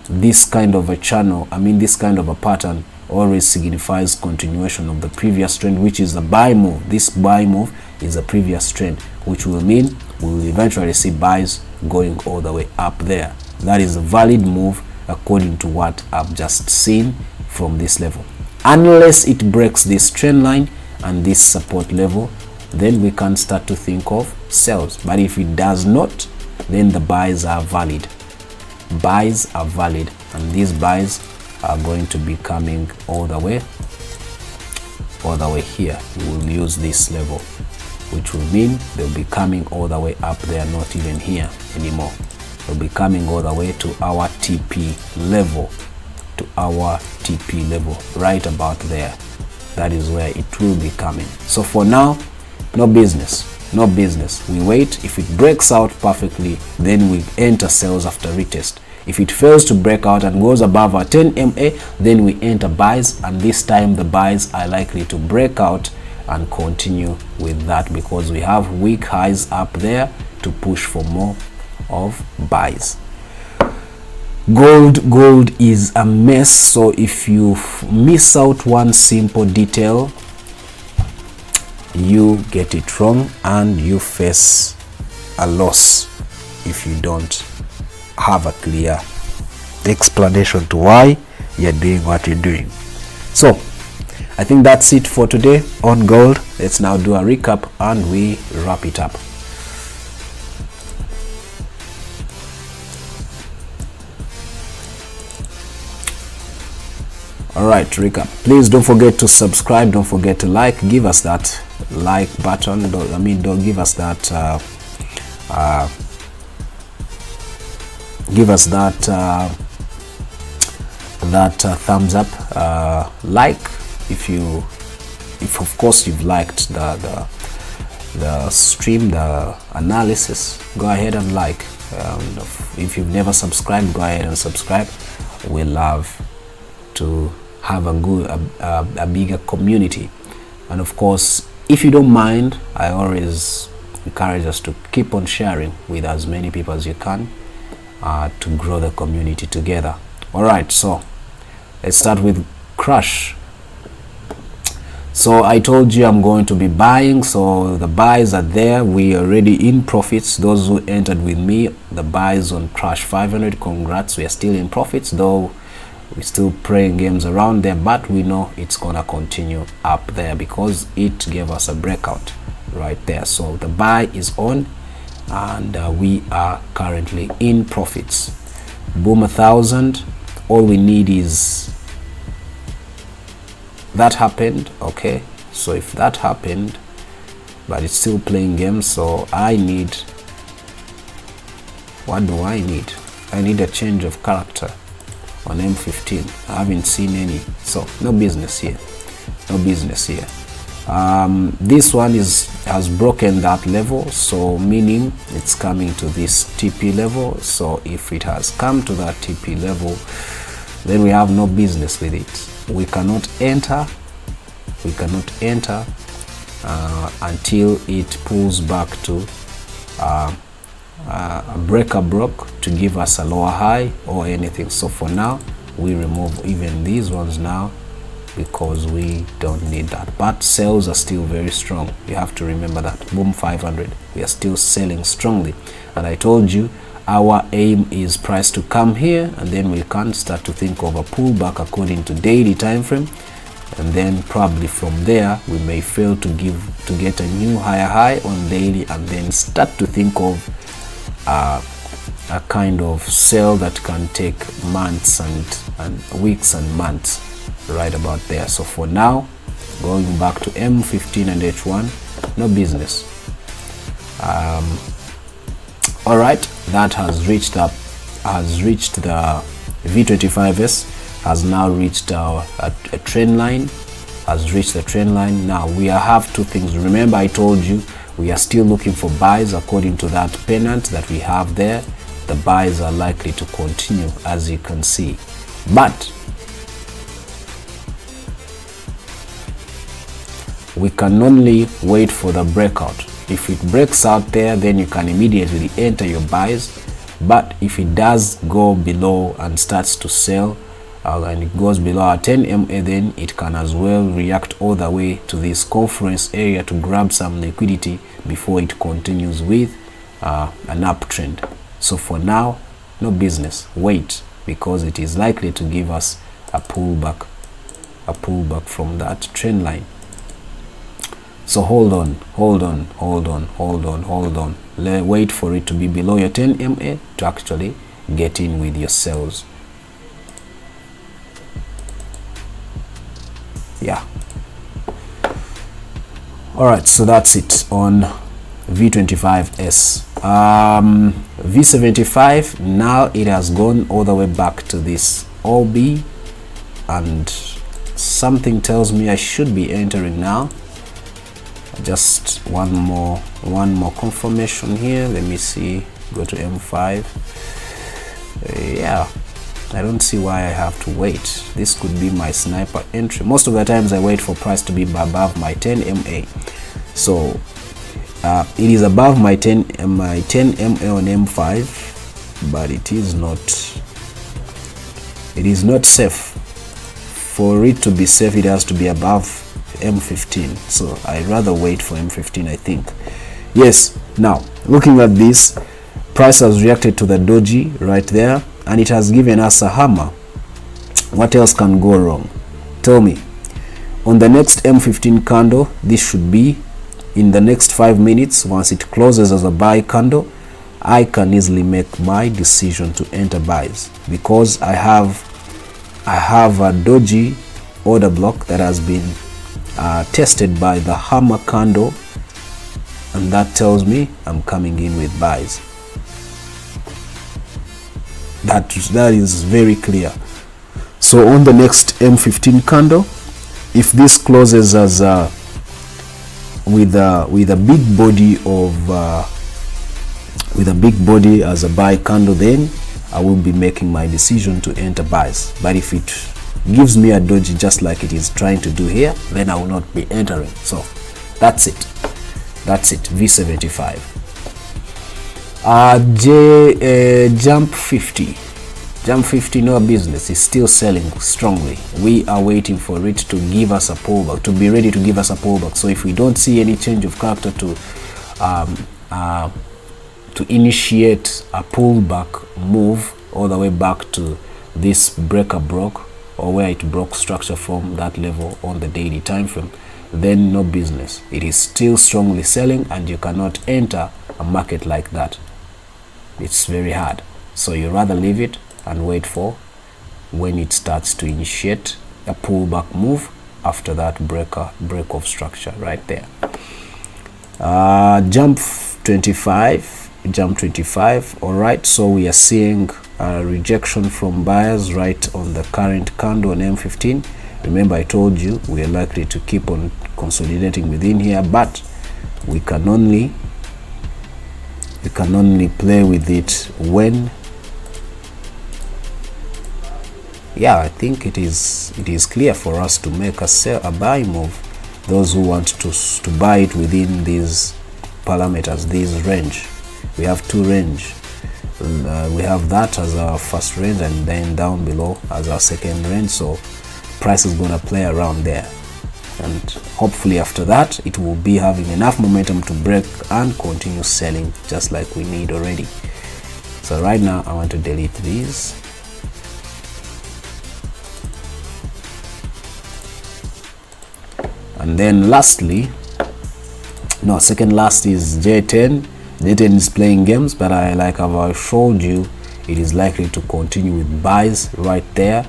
A: this kind of a channel, this kind of a pattern always signifies continuation of the previous trend, which is a buy move. This buy move is a previous trend, which will mean we will eventually see buys going all the way up there. That is a valid move according to what I've just seen from this level. Unless it breaks this trend line and this support level, then we can start to think of sells. But if it does not, then the buys are valid. buys are valid, and these buys are going to be coming all the way here. We will use this level, which will mean they'll be coming all the way up there, not even here anymore. They'll be coming all the way to our TP level, right about there. That is where it will be coming. So for now, no business. We wait. If it breaks out perfectly, then we enter sales after retest. If it fails to break out and goes above our 10 MA, then we enter buys, and this time the buys are likely to break out and continue with that, because we have weak highs up there to push for more of buys. Gold is a mess. So if you miss out one simple detail, you get it wrong and you face a loss if you don't have a clear explanation to why you're doing what you're doing. So I think that's it for today on gold. Let's now do a recap and we wrap it up. All right, recap. Please don't forget to subscribe. Don't forget to like. Give us that like button. Don't give us that. Give us that thumbs up. Like if of course you've liked the stream, the analysis. Go ahead and like. If you've never subscribed, go ahead and subscribe. We love to have a bigger community. And of course, if you don't mind, I always encourage us to keep on sharing with as many people as you can to grow the community together. All right, so let's start with crush. So I told you I'm going to be buying, so the buys are there. We are already in profits. Those who entered with me, the buys on crush 500, congrats. We are still in profits, though we're still playing games around there, but we know it's gonna continue up there because it gave us a breakout right there. So the buy is on, and we are currently in profits. Boom 1,000. All we need is that happened. Okay, so if that happened, but it's still playing games, so I need, what do I need? I need a change of character on M15. I haven't seen any, so no business here. This one has broken that level, so meaning it's coming to this TP level. So if it has come to that TP level, then we have no business with it. We cannot enter until it pulls back to a breaker block to give us a lower high or anything. So for now, we remove even these ones now because we don't need that. But sales are still very strong. You have to remember that. Boom 500. We are still selling strongly. And I told you our aim is price to come here, and then we can start to think of a pullback according to daily time frame. And then probably from there we may fail to get a new higher high on daily, and then start to think of a kind of sell that can take months and weeks and months right about there. So for now, going back to M15 and H1, no business. All right, that has reached the V25S, has now reached a trend line, has reached the trend line. Now we have two things. Remember, I told you we are still looking for buys according to that pennant that we have there. The buys are likely to continue, as you can see, but we can only wait for the breakout. If it breaks out there, then you can immediately enter your buys. But if it does go below and starts to sell, and it goes below our 10 MA, then it can as well react all the way to this conference area to grab some liquidity before it continues with an uptrend. So for now, no business. Wait, because it is likely to give us a pullback from that trend line. So hold on. Wait for it to be below your 10 MA to actually get in with your sales. Yeah. All right, so that's it on V25S. V75, now it has gone all the way back to this OB, and something tells me I should be entering now. Just one more confirmation here. Let me see. Go to M5. Yeah, I don't see why I have to wait. This could be my sniper entry. Most of the times I wait for price to be above my 10 MA. So it is above my 10 MA on M5, but it is not safe. For it to be safe, it has to be above M15. So I'd rather wait for M15, I think. Yes, now looking at this, price has reacted to the doji right there, and it has given us a hammer. What else can go wrong? Tell me. On the next M15 candle, this should be in the next 5 minutes. Once it closes as a buy candle, I can easily make my decision to enter buys, because I have a doji order block that has been tested by the hammer candle, and that tells me I'm coming in with buys. That is very clear. So on the next M15 candle, if this closes as with a big body as a buy candle, then I will be making my decision to enter buys. But if it gives me a doji just like it is trying to do here, then I will not be entering. So that's it. V75. Jump 50, no business, is still selling strongly. We are waiting for it to give us a pullback, to be ready to give us a pullback. So if we don't see any change of character to initiate a pullback move all the way back to this breaker broke, or where it broke structure from that level on the daily time frame, then no business. It is still strongly selling, and you cannot enter a market like that. It's very hard. So you rather leave it and wait for when it starts to initiate a pullback move after that break of structure right there. Jump 25. All right, so we are seeing a rejection from buyers right on the current candle on M15. Remember, I told you we are likely to keep on consolidating within here, but we can only play with it when, yeah, I think it is clear for us to make a buy move. Those who want to buy it within these parameters, this range. We have two range. We have that as our first range, and then down below as our second range. So price is going to play around there, and hopefully after that it will be having enough momentum to break and continue selling just like we need already. So right now I want to delete these. And then lastly, no, second last is J10. J10 is playing games, but like I've showed you, it is likely to continue with buys right there.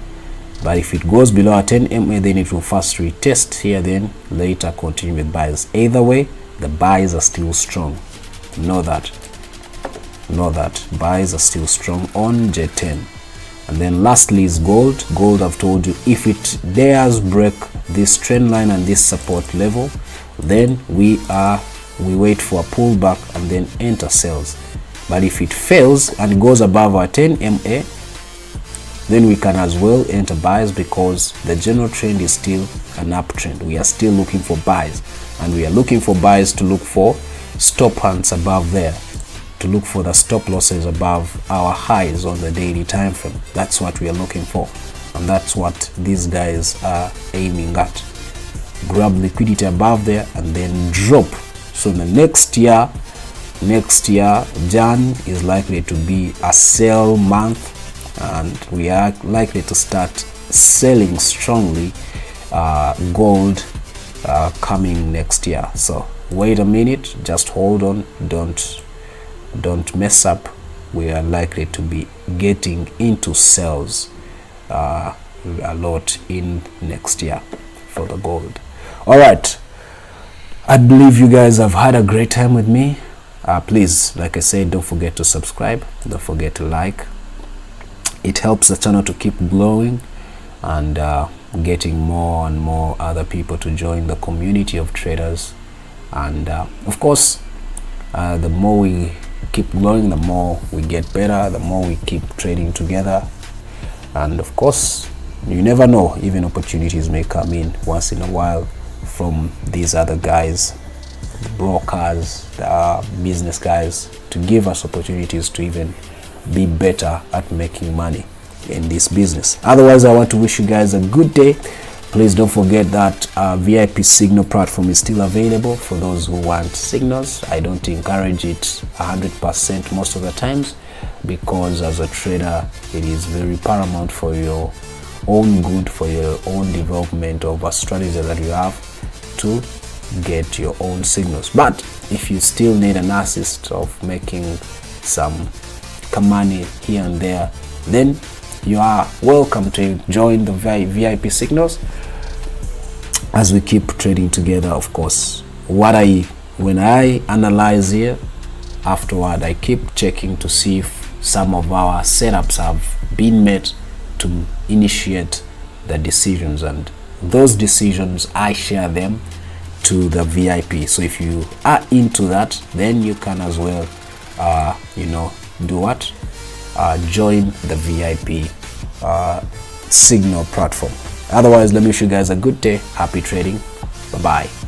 A: But if it goes below a 10 MA, then it will first retest here, then later continue with buys. Either way, the buys are still strong. Know that buys are still strong on J10. And then lastly is gold. Gold, I've told you, if it dares break this trend line and this support level, then we wait for a pullback and then enter sales. But if it fails and goes above our 10 MA, then we can as well enter buys, because the general trend is still an uptrend. We are still looking for buys, and we are looking for buys to look for stop hunts above there, to look for the stop losses above our highs on the daily time frame. That's what we are looking for, and that's what these guys are aiming at. Grab liquidity above there and then drop. So the next year Jan is likely to be a sell month, and we are likely to start selling strongly gold coming next year. So wait a minute, just hold on, don't mess up we are likely to be getting into sales a lot in next year for the gold. All right, I believe you guys have had a great time with me. Please, like I said, don't forget to subscribe, don't forget to like. It helps the channel to keep growing and getting more and more other people to join the community of traders. And of course, the more we keep growing, the more we get better, the more we keep trading together. And of course, you never know, even opportunities may come in once in a while from these other guys, brokers, business guys, to give us opportunities to even be better at making money in this business. Otherwise, I want to wish you guys a good day. Please don't forget that VIP signal platform is still available for those who want signals. I don't encourage it 100% most of the times, because as a trader, it is very paramount for your own good, for your own development of a strategy that you have, to get your own signals. But if you still need an assist of making some money here and there, then you are welcome to join the VIP signals as we keep trading together. Of course, when I analyze here, afterward I keep checking to see if some of our setups have been made to initiate the decisions, and those decisions I share them to the VIP. So if you are into that, then you can as well do what? Join the VIP signal platform. Otherwise, let me wish you guys a good day. Happy trading. Bye bye.